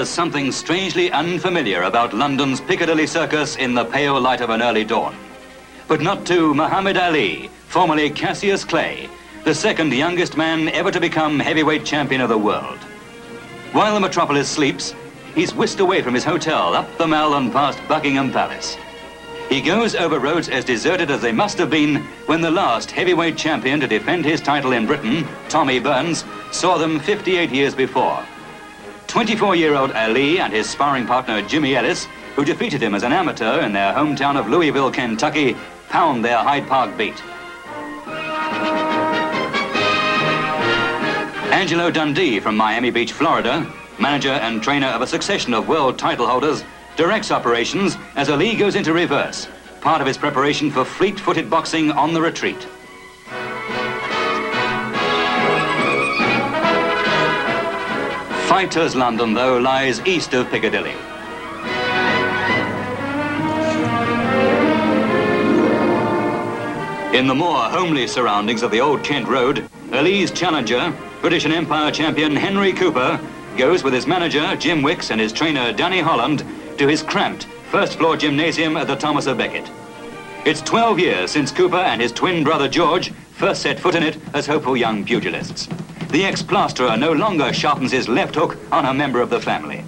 there's something strangely unfamiliar about London's Piccadilly Circus in the pale light of an early dawn. But not to Muhammad Ali, formerly Cassius Clay, the second youngest man ever to become heavyweight champion of the world. While the metropolis sleeps, he's whisked away from his hotel up the Mall and past Buckingham Palace. He goes over roads as deserted as they must have been when the last heavyweight champion to defend his title in Britain, Tommy Burns, saw them 58 years before. 24-year-old Ali and his sparring partner Jimmy Ellis, who defeated him as an amateur in their hometown of Louisville, Kentucky, pound their Hyde Park beat. Angelo Dundee from Miami Beach, Florida, manager and trainer of a succession of world title holders, directs operations as Ali goes into reverse, part of his preparation for fleet-footed boxing on the retreat. Fighters London, though, lies east of Piccadilly. In the more homely surroundings of the old Kent Road, Ali's challenger, British and Empire champion Henry Cooper, goes with his manager Jim Wicks and his trainer Danny Holland to his cramped first-floor gymnasium at the Thomas à Becket. It's 12 years since Cooper and his twin brother George first set foot in it as hopeful young pugilists. The ex-plasterer no longer sharpens his left hook on a member of the family.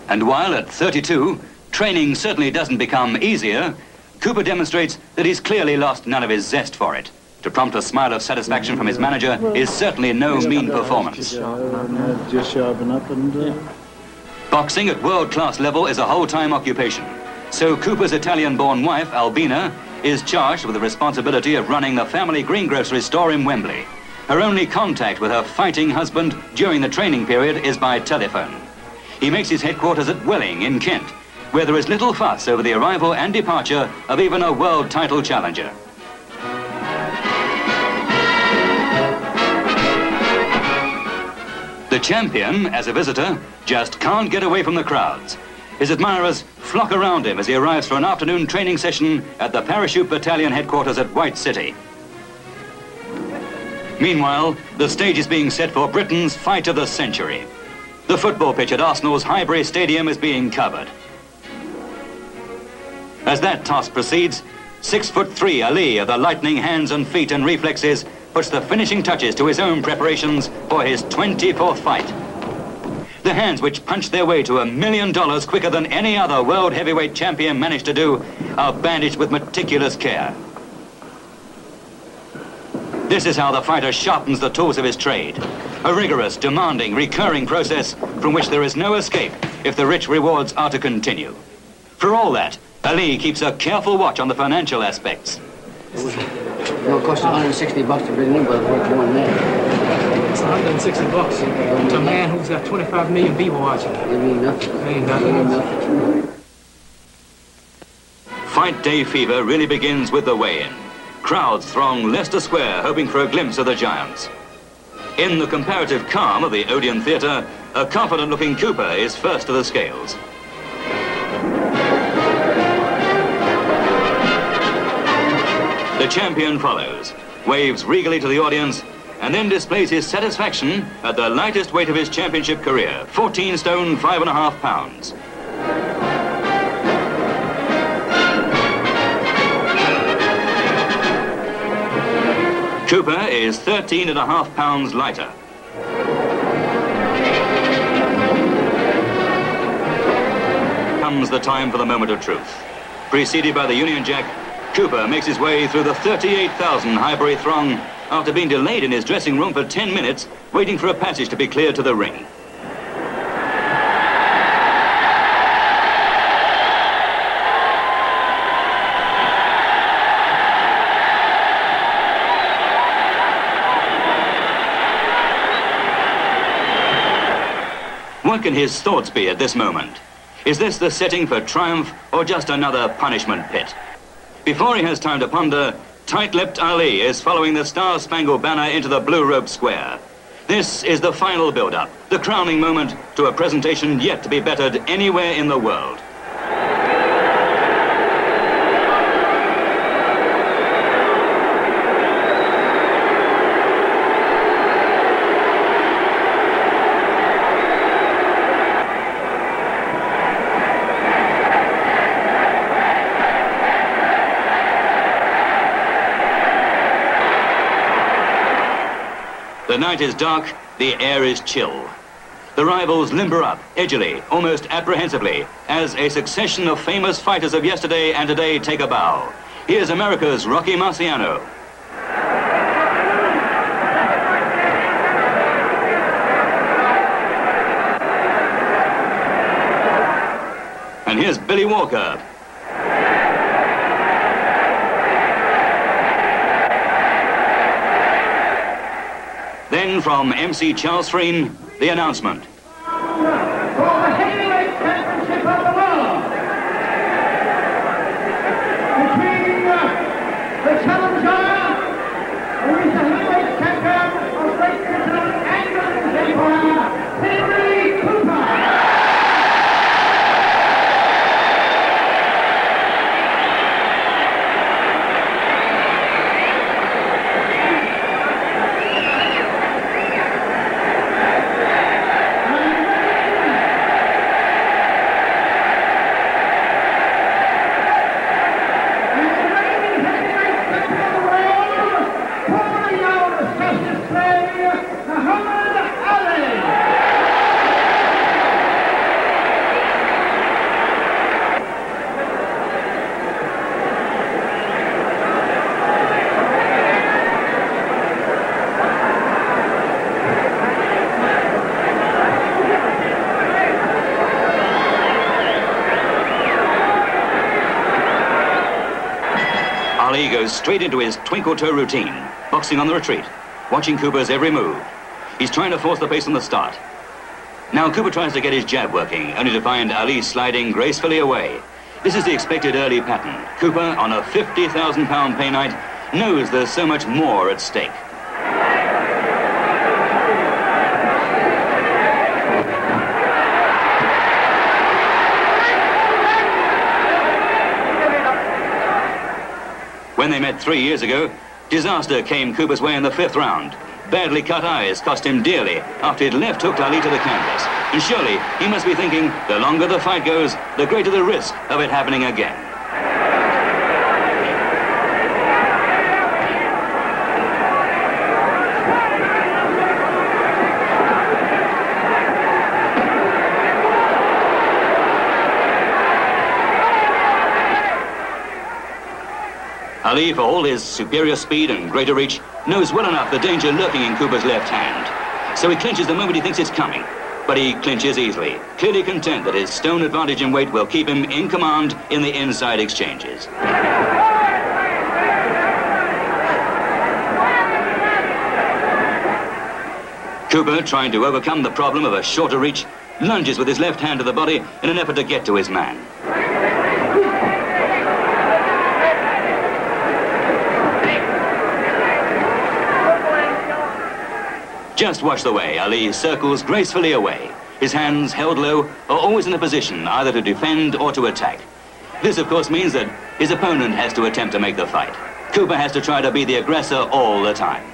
And while at 32, training certainly doesn't become easier, Cooper demonstrates that he's clearly lost none of his zest for it. To prompt a smile of satisfaction from his manager is certainly no mean performance. Just sharpen up and... Boxing at world-class level is a whole-time occupation. So Cooper's Italian-born wife, Albina, is charged with the responsibility of running the family greengrocery store in Wembley. Her only contact with her fighting husband during the training period is by telephone. He makes his headquarters at Welling in Kent, where there is little fuss over the arrival and departure of even a world title challenger. The champion, as a visitor, just can't get away from the crowds. His admirers flock around him as he arrives for an afternoon training session at the Parachute Battalion headquarters at White City. Meanwhile, the stage is being set for Britain's fight of the century. The football pitch at Arsenal's Highbury Stadium is being covered. As that toss proceeds, 6'3" Ali of the lightning hands and feet and reflexes puts the finishing touches to his own preparations for his 24th fight. The hands which punch their way to $1 million quicker than any other world heavyweight champion managed to do are bandaged with meticulous care. This is how the fighter sharpens the tools of his trade. A rigorous, demanding, recurring process from which there is no escape if the rich rewards are to continue. For all that, Ali keeps a careful watch on the financial aspects. It'll cost $160 to bring in, but worth more than that. It's $160 to a man who's got 25 million people watching. It mean nothing. It ain't nothing. It ain't nothing. Fight day fever really begins with the weigh-in. Crowds throng Leicester Square hoping for a glimpse of the giants. In the comparative calm of the Odeon Theatre, a confident-looking Cooper is first to the scales. The champion follows, waves regally to the audience, and then displays his satisfaction at the lightest weight of his championship career, 14 stone, 5.5 pounds. Cooper is 13.5 pounds lighter. Comes the time for the moment of truth. Preceded by the Union Jack, Cooper makes his way through the 38,000 Highbury throng after being delayed in his dressing room for 10 minutes, waiting for a passage to be cleared to the ring. What can his thoughts be at this moment? Is this the setting for triumph or just another punishment pit? Before he has time to ponder, tight-lipped Ali is following the Star-Spangled Banner into the Blue Rope Square. This is the final build-up, the crowning moment to a presentation yet to be bettered anywhere in the world. The night is dark, the air is chill. The rivals limber up, edgily, almost apprehensively, as a succession of famous fighters of yesterday and today take a bow. Here's America's Rocky Marciano. And here's Billy Walker. Then from MC Charles Freen, the announcement. For the heavyweight championship of the world, between the challenger, who is the heavyweight champion of Great Britain and British Empire, Henry Cooper. Ali goes straight into his twinkle-toe routine, boxing on the retreat, watching Cooper's every move. He's trying to force the pace on the start. Now Cooper tries to get his jab working, only to find Ali sliding gracefully away. This is the expected early pattern. Cooper, on a 50,000-pound pay night, knows there's so much more at stake. When they met 3 years ago, disaster came Cooper's way in the 5th round. Badly cut eyes cost him dearly after he'd left hooked Ali to the canvas. And surely he must be thinking, the longer the fight goes, the greater the risk of it happening again. Ali, for all his superior speed and greater reach, knows well enough the danger lurking in Cooper's left hand. So he clinches the moment he thinks it's coming. But he clinches easily, clearly content that his stone advantage in weight will keep him in command in the inside exchanges. Cooper, trying to overcome the problem of a shorter reach, lunges with his left hand to the body in an effort to get to his man. Just watch the way Ali circles gracefully away. His hands held low are always in a position either to defend or to attack. This, of course, means that his opponent has to attempt to make the fight. Cooper has to try to be the aggressor all the time.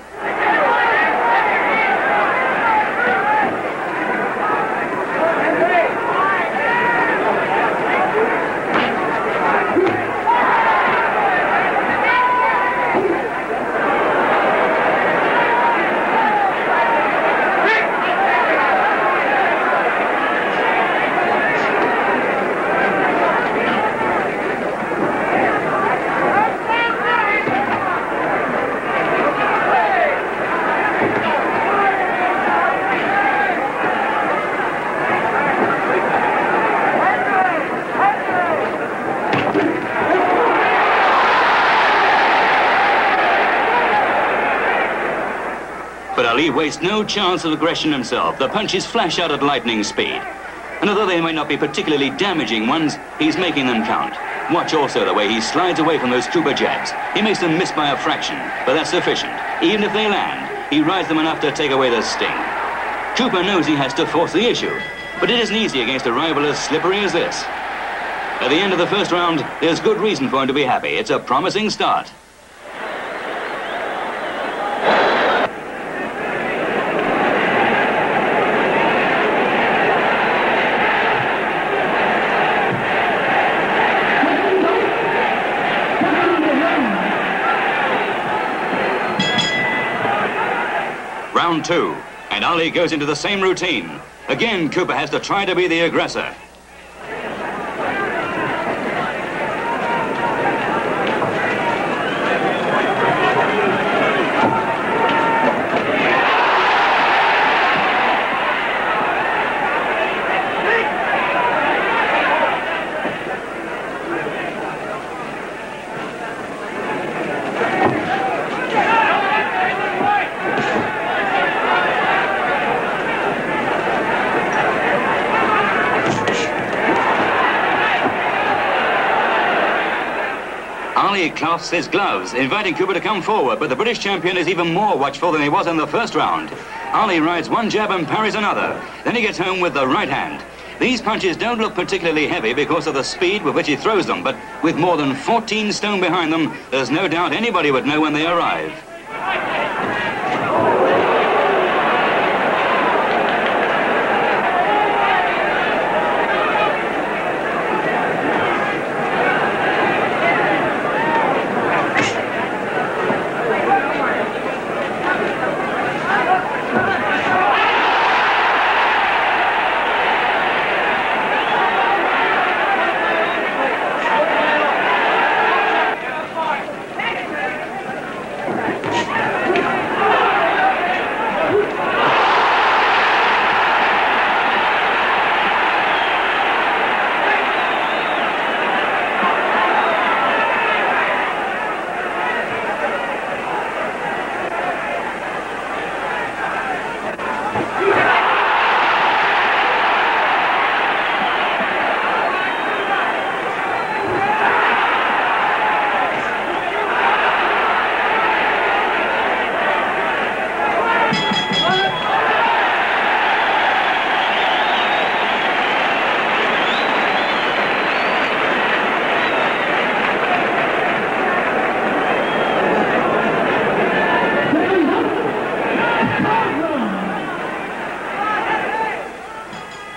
But Ali wastes no chance of aggression himself. The punches flash out at lightning speed. And although they might not be particularly damaging ones, he's making them count. Watch also the way he slides away from those Cooper jabs. He makes them miss by a fraction, but that's sufficient. Even if they land, he rides them enough to take away the sting. Cooper knows he has to force the issue, but it isn't easy against a rival as slippery as this. At the end of the first round, there's good reason for him to be happy. It's a promising start. Round 2, and Ali goes into the same routine. Again, Cooper has to try to be the aggressor. Ali clasps his gloves, inviting Cooper to come forward, but the British champion is even more watchful than he was in the first round. Ali rides one jab and parries another. Then he gets home with the right hand. Ththese punches don't look particularly heavy because of the speed with which he throws them, but with more than 14 stone behind them, there's no doubt anybody would know when they arrive.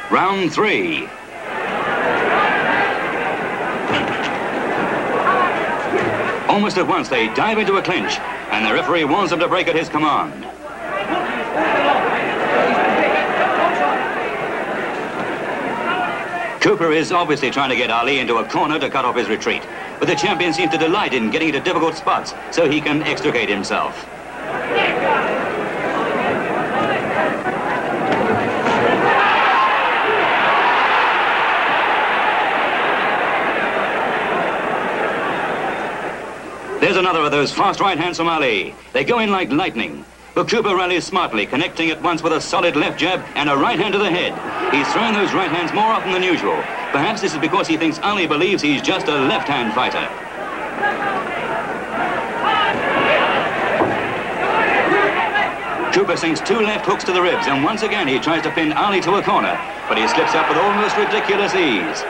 Round 3. Almost at once they dive into a clinch, and the referee warns them to break at his command. Cooper is obviously trying to get Ali into a corner to cut off his retreat, but the champion seems to delight in getting into difficult spots so he can extricate himself. There's another of those fast right hands from Ali. They go in like lightning. But Cooper rallies smartly, connecting at once with a solid left jab and a right hand to the head. He's throwing those right hands more often than usual. Perhaps this is because he thinks Ali believes he's just a left-hand fighter. Cooper sinks 2 left hooks to the ribs, and once again he tries to pin Ali to a corner, but he slips up with almost ridiculous ease.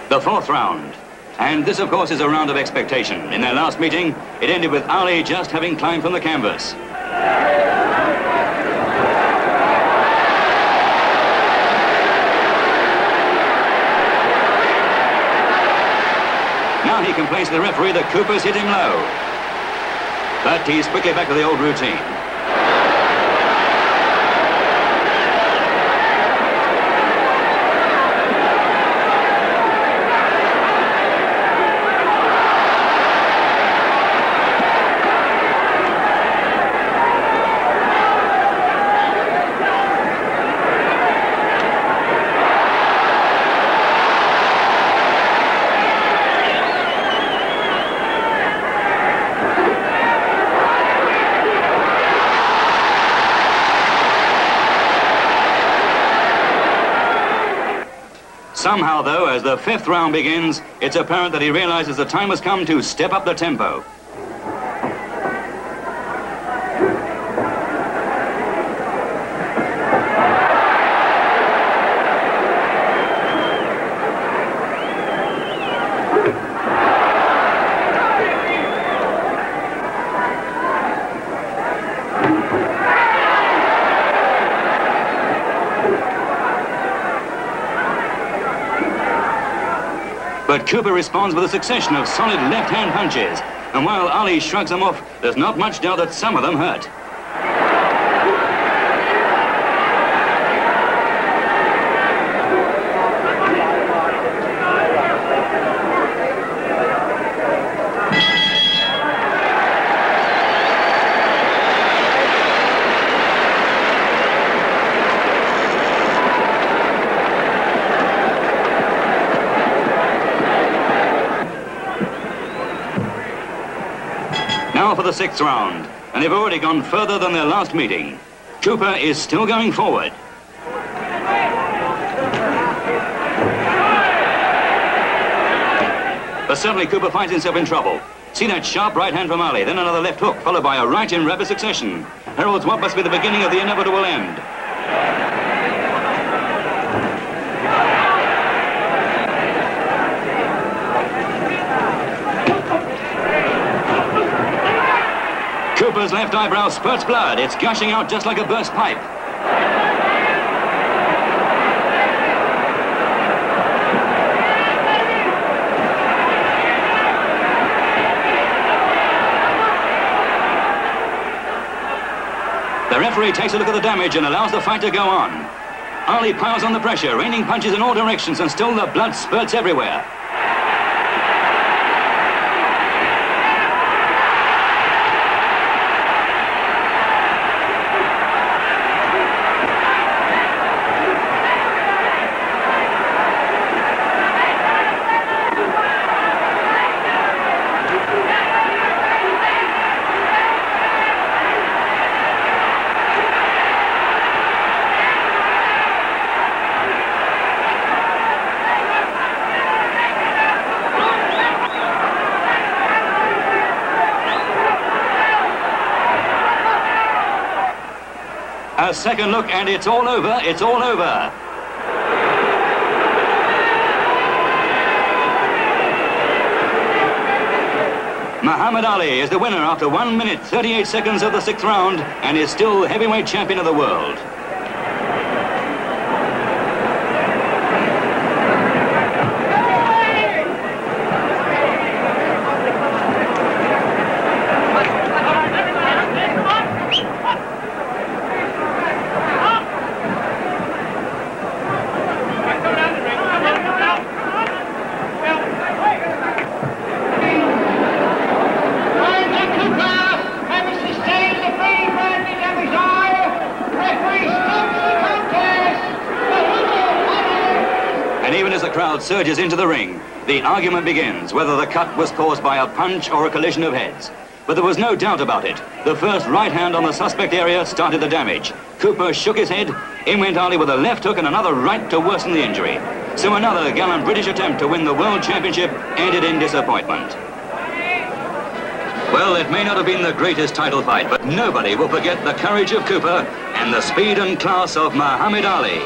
The 4th round. And this, of course, is a round of expectation. In their last meeting, it ended with Ali just having climbed from the canvas. Now he complains to the referee that Cooper's hit him low. But he's quickly back to the old routine. Somehow, though, as the 5th round begins, it's apparent that he realizes the time has come to step up the tempo. But Cooper responds with a succession of solid left-hand punches. And while Ali shrugs them off, there's not much doubt that some of them hurt. Now for the 6th round, and they've already gone further than their last meeting. Cooper is still going forward. But suddenly Cooper finds himself in trouble. See that sharp right hand from Ali, then another left hook, followed by a right in rapid succession. Heralds what must be the beginning of the inevitable end. Cooper's left eyebrow spurts blood. It's gushing out just like a burst pipe. The referee takes a look at the damage and allows the fight to go on. Ali piles on the pressure, raining punches in all directions, and still the blood spurts everywhere. A second look and it's all over, it's all over. Muhammad Ali is the winner after 1 minute 38 seconds of the 6th round and is still heavyweight champion of the world. And even as the crowd surges into the ring, the argument begins whether the cut was caused by a punch or a collision of heads. But there was no doubt about it. The first right hand on the suspect area started the damage. Cooper shook his head. In went Ali with a left hook and another right to worsen the injury. So another gallant British attempt to win the World Championship ended in disappointment. Well, it may not have been the greatest title fight, but nobody will forget the courage of Cooper and the speed and class of Muhammad Ali.